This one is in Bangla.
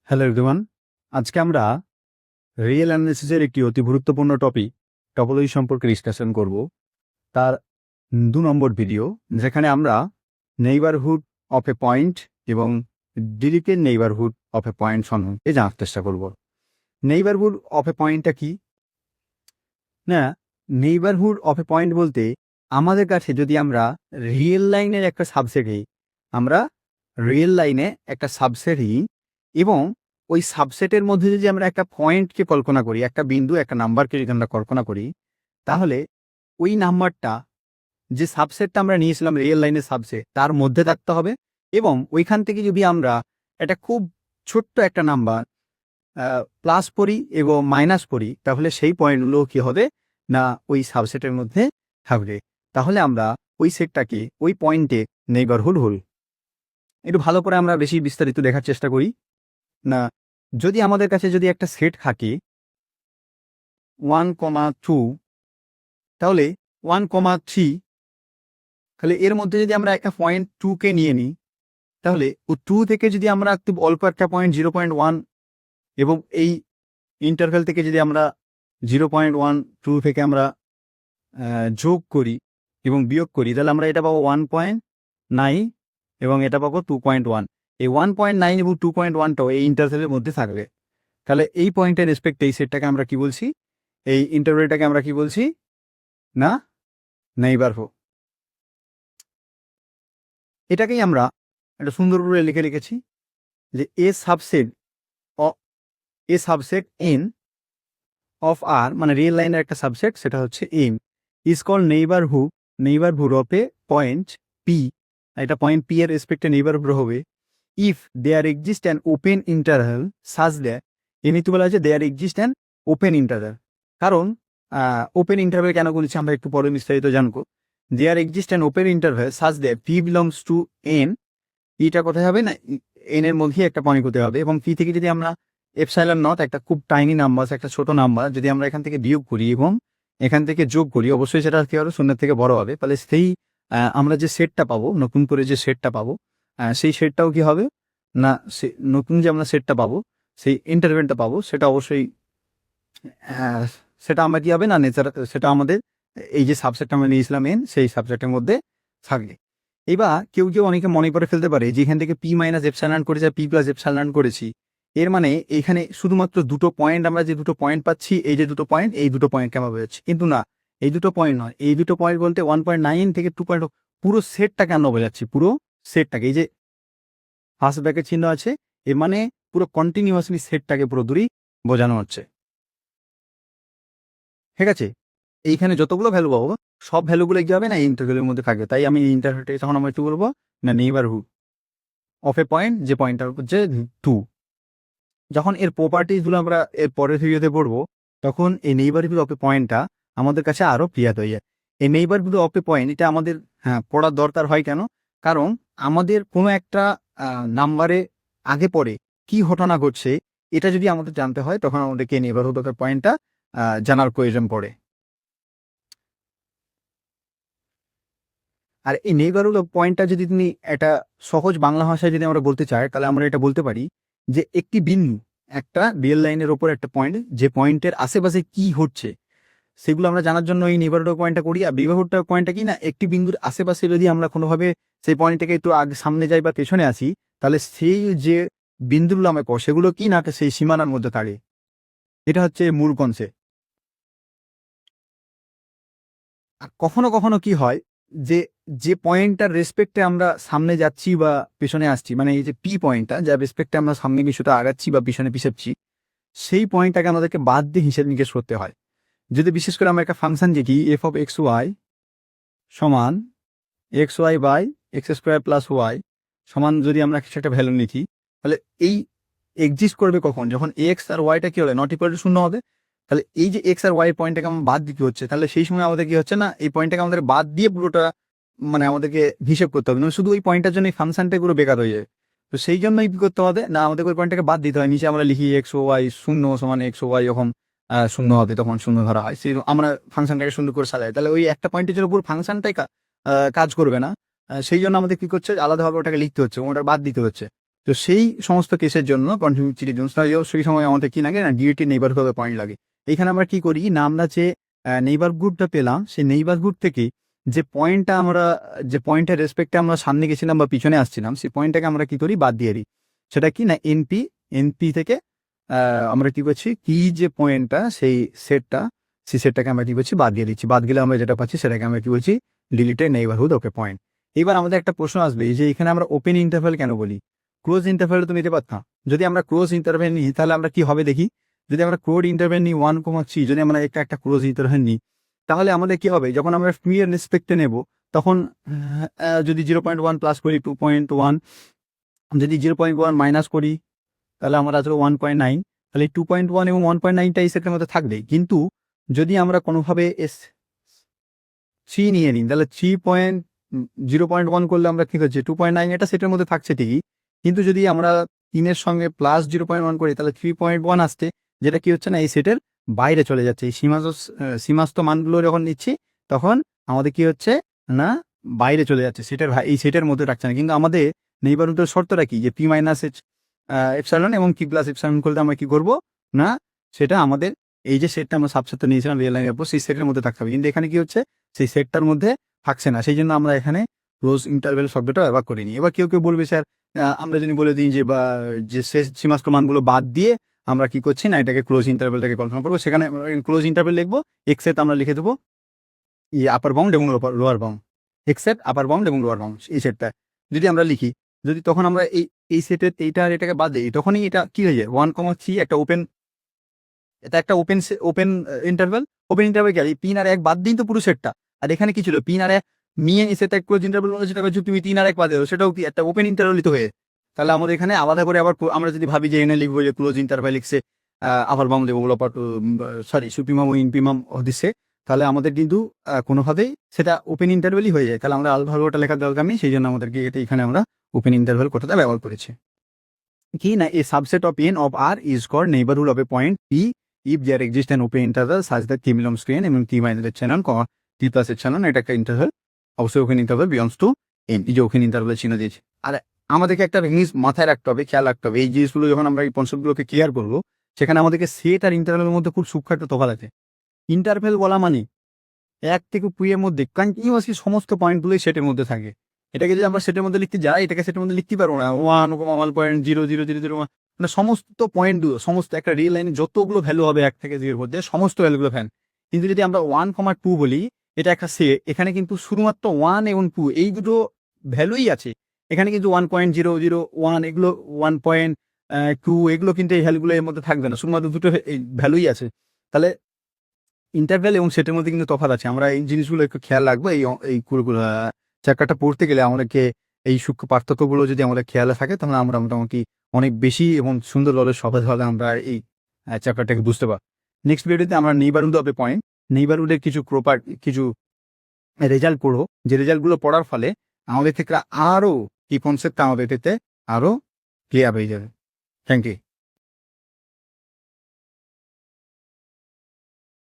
হ্যালো এভরিওয়ান, আজকে আমরা রিয়েল অ্যানালিসিসের একটি অতি গুরুত্বপূর্ণ টপোলজি সম্পর্কে ডিসকাশন করব। তার ২ নম্বর ভিডিও, যেখানে আমরা নেইবারহুড অফ এ পয়েন্ট এবং ডিরিকের নেইবারহুড অফ এ পয়েন্ট সম্বন্ধে জানার চেষ্টা করব। নেইবারহুড অফ এ পয়েন্টটা কি না, নেইবারহুড অফ এ পয়েন্ট বলতে আমাদের কাছে যদি আমরা রিয়েল লাইনের একটা সাবসেট হই, আমরা রিয়েল লাইনে একটা সাবসেট হই এবং ওই সাবসেটের মধ্যে যদি আমরা একটা পয়েন্টকে কল্পনা করি, একটা বিন্দু, একটা নাম্বারকে যদি আমরা কল্পনা করি, তাহলে ওই নাম্বারটা যে সাবসেটটা আমরা নিয়েছিলাম রিয়েল লাইনের সাবসেট, তার মধ্যে থাকতে হবে। এবং ওইখান থেকে যদি আমরা একটা খুব ছোট্ট একটা নাম্বার প্লাস পড়ি এবং মাইনাস পড়ি, তাহলে সেই পয়েন্টগুলো কি হবে না ওই সাবসেটের মধ্যে থাকবে। তাহলে আমরা ওই সেটটাকে ওই পয়েন্টে নেইবারহুড হল। একটু ভালো করে আমরা বেশি বিস্তারিত দেখার চেষ্টা করি। না, যদি আমাদের কাছে যদি একটা সেট থাকে 1,2, তাহলে 1,3, তাহলে এর মধ্যে যদি আমরা একটা পয়েন্ট 2কে নিয়ে নিই, তাহলে ও 2 থেকে যদি আমরা একটু অল্প একটা পয়েন্ট 0.1 এবং এই ইন্টারভ্যাল থেকে যদি আমরা 0.12 থেকে আমরা যোগ করি এবং বিয়োগ করি, তাহলে আমরা এটা পাবো 1.9 এবং এটা পাবো 2.1। এই 1.9 এবং 2.1টাও এই ইন্টারভ্যালের মধ্যে থাকবে। তাহলে এই পয়েন্টের রেসপেক্টে এই সেটটাকে আমরা কি বলছি, এই ইন্টারভ্যালটাকে আমরা কি বলছি না নেইবারহুড। এটাকেই আমরা একটা সুন্দর করে লিখে রেখেছি যে a subset N of R, মানে রিয়েল লাইনের একটা সাবসেট, সেটা হচ্ছে M, is call neighbourhood of a point P. এটা পয়েন্ট পি এর রেসপেক্টে নেইবারহুড হবে if there exist an open interval such that. এমনিতে বলা হচ্ছে there exist an open interval. কারণ ওপেন ইন্টারভ্যাল কেন বলেছি আমরা একটু পরে বিস্তারিত জানবো। There exist an open interval such that P belongs to N. পিটা কোথায় হবে না এন এর মধ্যেই একটা পয়েন্ট হতে হবে, এবং পি থেকে যদি আমরা এপসাইলন নট, একটা খুব টাইনি নাম্বার, একটা ছোট নাম্বার, যদি আমরা এখান থেকে বিয়োগ করি এবং এখান থেকে যোগ করি, অবশ্যই সেটা কি হবে, শূন্যের থেকে বড় হবে। তাহলে সেই আমরা যে সেটটা পাবো, নতুন করে যে সেটটা পাবো, সেই সেটটাও কি হবে না, সে নতুন যে আমরা সেটটা পাবো, সেই ইন্টারভেলটা পাবো, সেটা অবশ্যই সেটা আমরা কি হবে না সেটা আমাদের এই যে সাবজেক্ট আমরা নিয়েছিলাম এন, সেই সাবজেক্টের মধ্যে থাকবে। এবার কেউ অনেকে মনে করে ফেলতে পারে যে এখান থেকে পি মাইনাস এপসাইলন করেছি, পি প্লাস এপসাইলন করেছি, এর মানে এখানে শুধুমাত্র দুটো পয়েন্ট, আমরা যে দুটো পয়েন্ট পাচ্ছি, এই যে দুটো পয়েন্ট, এই দুটো পয়েন্টকে আমরা বোঝাচ্ছি। কিন্তু না, এই দুটো পয়েন্ট নয়, এই দুটো পয়েন্ট বলতে 1.9 থেকে 2. পুরো সেটটাকে আমরা বোঝাচ্ছি, পুরো সেটটাকে। এই যে ফার্স্ট ব্র্যাকেট চিহ্ন আছে, এর মানে পুরো কন্টিনিউয়াসলি সেটটাকে পুরো দূরই বোঝানো হচ্ছে। ঠিক আছে, এইখানে যতগুলো ভ্যালু পাবো, সব ভ্যালুগুলো কি হবে না এই ইন্টারভ্যালের মধ্যে থাকবে। তাই আমি ইন্টারভ্যালটাকে তখন আমরা একটু বলবো না নেইবারহুড অফ এ পয়েন্ট, যে পয়েন্টটা হচ্ছে 2। যখন এর প্রপার্টিসগুলো আমরা এর পরের ভিডিওতে পড়বো, তখন এই নেইবারহুড অফ এ পয়েন্টটা আমাদের কাছে আরও ক্লিয়ার হয়ে যায়। এই নেইবারহুড অফ এ পয়েন্ট, এটা আমাদের পড়ার দরকার হয় কেন? কারণ আমাদের কোনো একটা নাম্বারে আগে পরে কি ঘটনা ঘটছে, এটা যদি আমাদের জানতে হয়, তখন আমাদেরকে নেইবারহুড অফ এ পয়েন্টটা জানার প্রয়োজন পড়ে। আর এই নেইবারহুড অফ পয়েন্টটা যদি তুমি একটা সহজ বাংলা ভাষায় যদি আমরা বলতে চাই, তাহলে আমরা এটা বলতে পারি যে একটি বিন্দু, একটা রিয়েল লাইনের ওপর একটা পয়েন্ট, যে পয়েন্টের আশেপাশে কি হচ্ছে সেগুলো আমরা জানার জন্য এই নেইবারহুড অফ পয়েন্টটা করি। আর নেইবারহুড অফ পয়েন্টটা কি না, একটি বিন্দুর আশেপাশে যদি আমরা কোনোভাবে সেই পয়েন্ট থেকে একটু আগে সামনে যাই বা পেছনে আসি, তাহলে সেই যে বিন্দুগুলো আমরা পাবো, সেগুলো কি না সেই সীমানার মধ্যে থাকে। এটা হচ্ছে মূল কনসেপ্ট। আর কখনো কখনো কি হয় যে যে পয়েন্টটার রেসপেক্টে আমরা সামনে যাচ্ছি বা পেছনে আসছি, মানে এই যে পি পয়েন্টটা, যার রেসপেক্টে আমরা সামনে কিছুটা আগাচ্ছি বা পিছনে পিছাচ্ছি, সেই পয়েন্টটাকে আমাদেরকে বাদ দিয়ে হিসেব নিকেশ করতে হয়। যদি বিশেষ করে আমরা একটা ফাংশন দেখি এফ অফ এক্স ওয়াই সমান x y by x square plus y সমান, যদি আমরা কিছু একটা ভ্যালু লিখি, তাহলে এই এক্সিস্ট করবে কখন, যখন এক্স আর ওয়াইটা কি হবে, নট ইকুয়াল টু 0 হবে। তাহলে এই যে এক্স আর ওয়াই পয়েন্টটাকে আমার বাদ দিতে হচ্ছে, তাহলে সেই সময় আমাদের কি হচ্ছে না, এই পয়েন্টটাকে আমাদের বাদ দিয়ে পুরোটা মানে আমাদেরকে হিসেব করতে হবে, শুধু ওই পয়েন্টটার জন্য এই ফাংশনটাই পুরো বেকার হয়ে যায়। তো সেই জন্যই কি করতে হবে না, আমাদের ওই পয়েন্টটাকে বাদ দিতে হয়। নিচে আমরা লিখি এক্স ও ওয়াই 0 সমান এক্স ও ওয়াই, যখন 0 হবে তখন 0 ধরা হয়। সেই আমরা ফাংশনটাকে সুন্দর করে সাজাই, তাহলে ওই একটা পয়েন্টের জন্য পুরো ফাংশনটাই কাজ করবে না। সেই জন্য আমাদের কি করছে, আলাদাভাবে ওটাকে লিখতে হচ্ছে, ওটা বাদ দিতে হচ্ছে। তো সেই সমস্ত কেসের জন্য কন্টিনিউটি জোন সেই সময় আমাদের কি লাগে না ডিইটি নেইবারহুড পয়েন্ট লাগে। এইখানে আমরা কি করি না আমরা যে নেইবারহুডটা পেলাম সেই নেইবারহুড থেকে যে পয়েন্টের রেসপেক্টে আমরা সামনে গেছিলাম বা পিছনে আসছিলাম সেই পয়েন্টটাকে আমরা কি করি বাদ দিয়ে দিই। সেটা কি না এনপি থেকে আমরা কি করছি কি যে পয়েন্টটা সেই সেটটাকে আমরা কি করছি বাদ দিয়ে দিচ্ছি। বাদ গেলে আমরা যেটা পাচ্ছি সেটাকে আমরা কি বলছি ডিলিটেড নেইবারহুড পয়েন্ট। এবার আমাদের একটা প্রশ্ন আসবে যে এখানে আমরা ওপেন ইন্টারভ্যাল কেন বলি, ক্লোজ ইন্টারভ্যাল তো নিতে পারতাম। যদি আমরা ক্লোজ ইন্টারভ্যাল নিই তাহলে আমরা কি হবে দেখি। যদি আমরা ক্লোজ ইন্টারভ্যাল নিই 1,3 যদি আমরা একটা ক্লোজ ইন্টারভ্যাল নিই তাহলে আমাদের কি হবে যখন আমরা পি এর রেসপেক্টে নেব তখন যদি 0.1 প্লাস করি 2.1, যদি 0.1 মাইনাস করি তাহলে আমরা আসলে 1.9, তাহলে 2.1 এবং 1.9টা এই সেটের মধ্যে থাকবেই। কিন্তু যদি আমরা কোনোভাবে থ্রি নিয়ে নিই তাহলে 0.1 করলে আমরা কি হচ্ছে 2.9 এটা সেটের মধ্যে থাকছে ঠিকই, কিন্তু যদি আমরা 3-এর সঙ্গে প্লাস 0.1 করি তাহলে 3.1 আসছে, যেটা কি হচ্ছে না এই সেটের বাইরে চলে যাচ্ছে। এই সীমাস্ত মানগুলো যখন নিচ্ছি তখন আমাদের কি হচ্ছে না বাইরে চলে যাচ্ছে, এই সেটের মধ্যে রাখছে না। কিন্তু আমাদের নেইবারহুডের শর্তটা কি যে পি মাইনাস এপসাইলন এবং কি প্লাস এপসাইলন করলে আমরা কি করবো না সেটা আমাদের এই যে সেটটা আমরা সাবসেট নিয়েছিলাম রিয়েল লাইনের উপর সেই সেটের মধ্যে থাকতে হবে। কিন্তু এখানে কি হচ্ছে সেই সেটটার মধ্যে থাকছে না, সেই জন্য আমরা এখানে ক্লোজ ইন্টারভ্যাল শব্দটা ব্যবহার করিনি। এবার কেউ বলবে স্যার আমরা যদি বলে দিই যে সীমাস্ত মানগুলো বাদ দিয়ে আমরা কি করছি না এটাকে ক্লোজ ইন্টারভ্যালটাকে কনফার্ম করবো, সেখানে ক্লোজ ইন্টারভ্যাল লিখবো এক্সেট আমরা লিখে দেবো আপার বাউন্ড এবং লোয়ার বাউন্ড, এক্সেট আপার বাউন্ড এবং লোয়ার বাউন্ড এই সেটটা যদি আমরা লিখি, যদি তখন আমরা এই সেটের এইটা আর এটাকে বাদ দিই তখনই এটা কি হয়ে যায় 1,3 একটা ওপেন, এটা একটা ওপেন ইন্টারভ্যাল কি আর 3 আর 1 বাদ দিন তো পুরো সেটটা। আর এখানে কি ছিল 3 আর 1 নিয়ে সেটা ক্লোজ ইন্টারভ্যাল বলে যেটা করছো তুমি 3 আর 1 বাদ দাও সেটাও কি একটা ওপেন ইন্টারভ্যালই তো হয়ে। তাহলে আমাদের এখানে আলাদা করে আবার আমরা যদি ভাবি যে এনে লিখবো যে ক্লোজ ইন্টারভ্যাল লিখছে আপার বাউন্ড এবং সুপ্রিমাম ও ইনপ্রিমাম দিচ্ছে, তাহলে আমাদের কিন্তু কোনোভাবেই সেটা ওপেন ইন্টারভ্যালই হয়ে যায়। তাহলে আমরা আলাদাভাবে ওটা লেখার দরকার নেই, সেই জন্য আমাদেরকে এটা এখানে আমরা ওপেন ইন্টারভ্যাল কথাটা ব্যবহার করেছি। কি না a subset of n of R is called neighborhood of a point P if there exists an open interval such that T belongs to n এবং T minus epsilon T plus epsilon এটা একটা ইন্টারভ্যাল, অবশ্যই open interval belongs to n, এই যে ওপেন ইন্টারভ্যাল চিহ্ন দিয়েছে। আর আমাদেরকে একটা জিনিস মাথায় রাখতে হবে, খেয়াল রাখতে হবে, এই জিনিসগুলো যখন আমরা এই কনসেপ্টগুলোকে ক্লিয়ার করবো সেখানে আমাদেরকে সেট আর ইন্টারভ্যালের মধ্যে খুব সূক্ষ্ম একটা তফাৎ আছে। ইন্টারভ্যাল বলা মানে 1 থেকে 2 এর মধ্যে কন্টিনিউয়াসলি সমস্ত পয়েন্টগুলোই সেটের মধ্যে থাকে। এটাকে যদি আমরা সেটের মধ্যে লিখতে যাই এটাকে সেটের মধ্যে লিখতে পারবো না 1,1.00001, মানে সমস্ত পয়েন্টগুলো সমস্ত একটা রিয়েল লাইনে যতগুলো ভ্যালু হবে 1 থেকে 0 এর মধ্যে সমস্ত ভ্যালুগুলো ফ্যান। কিন্তু যদি আমরা 1,2 বলি এটা একটা সেট, এখানে কিন্তু শুধুমাত্র 1 এবং 2 এই দুটো ভ্যালুই আছে। এখানে কিন্তু 1.001 এগুলো 1.2 এগুলো কিন্তু এই ভ্যালুগুলো এর মধ্যে থাকবে না, শুধুমাত্র দুটো ভ্যালুই আছে। তাহলে ইন্টারভ্যাল এবং সেটের মধ্যে কিন্তু তফাৎ আছে, আমরা এই জিনিসগুলো একটু খেয়াল রাখবো। এই চ্যাপ্টারটা পড়তে গেলে আমাদেরকে এই সূক্ষ্ম পার্থক্যগুলো যদি আমাদের খেয়ালে থাকে তাহলে আমরা মোটামুটি অনেক বেশি এবং সুন্দরভাবে সহজভাবে আমরা এই চ্যাপ্টারটাকে বুঝতে পারব। নেক্সট ভিডিওতে আমরা নেইবারহুড অফ এ পয়েন্ট, নেইবারহুডের কিছু রেজাল্ট পড়ো, যে রেজাল্টগুলো পড়ার ফলে আমাদের ক্ষেত্রে আরও এই কনসেপ্টটা আমাদের ক্ষেত্রে আরও ক্লিয়ার হয়ে যাবে। Thank you.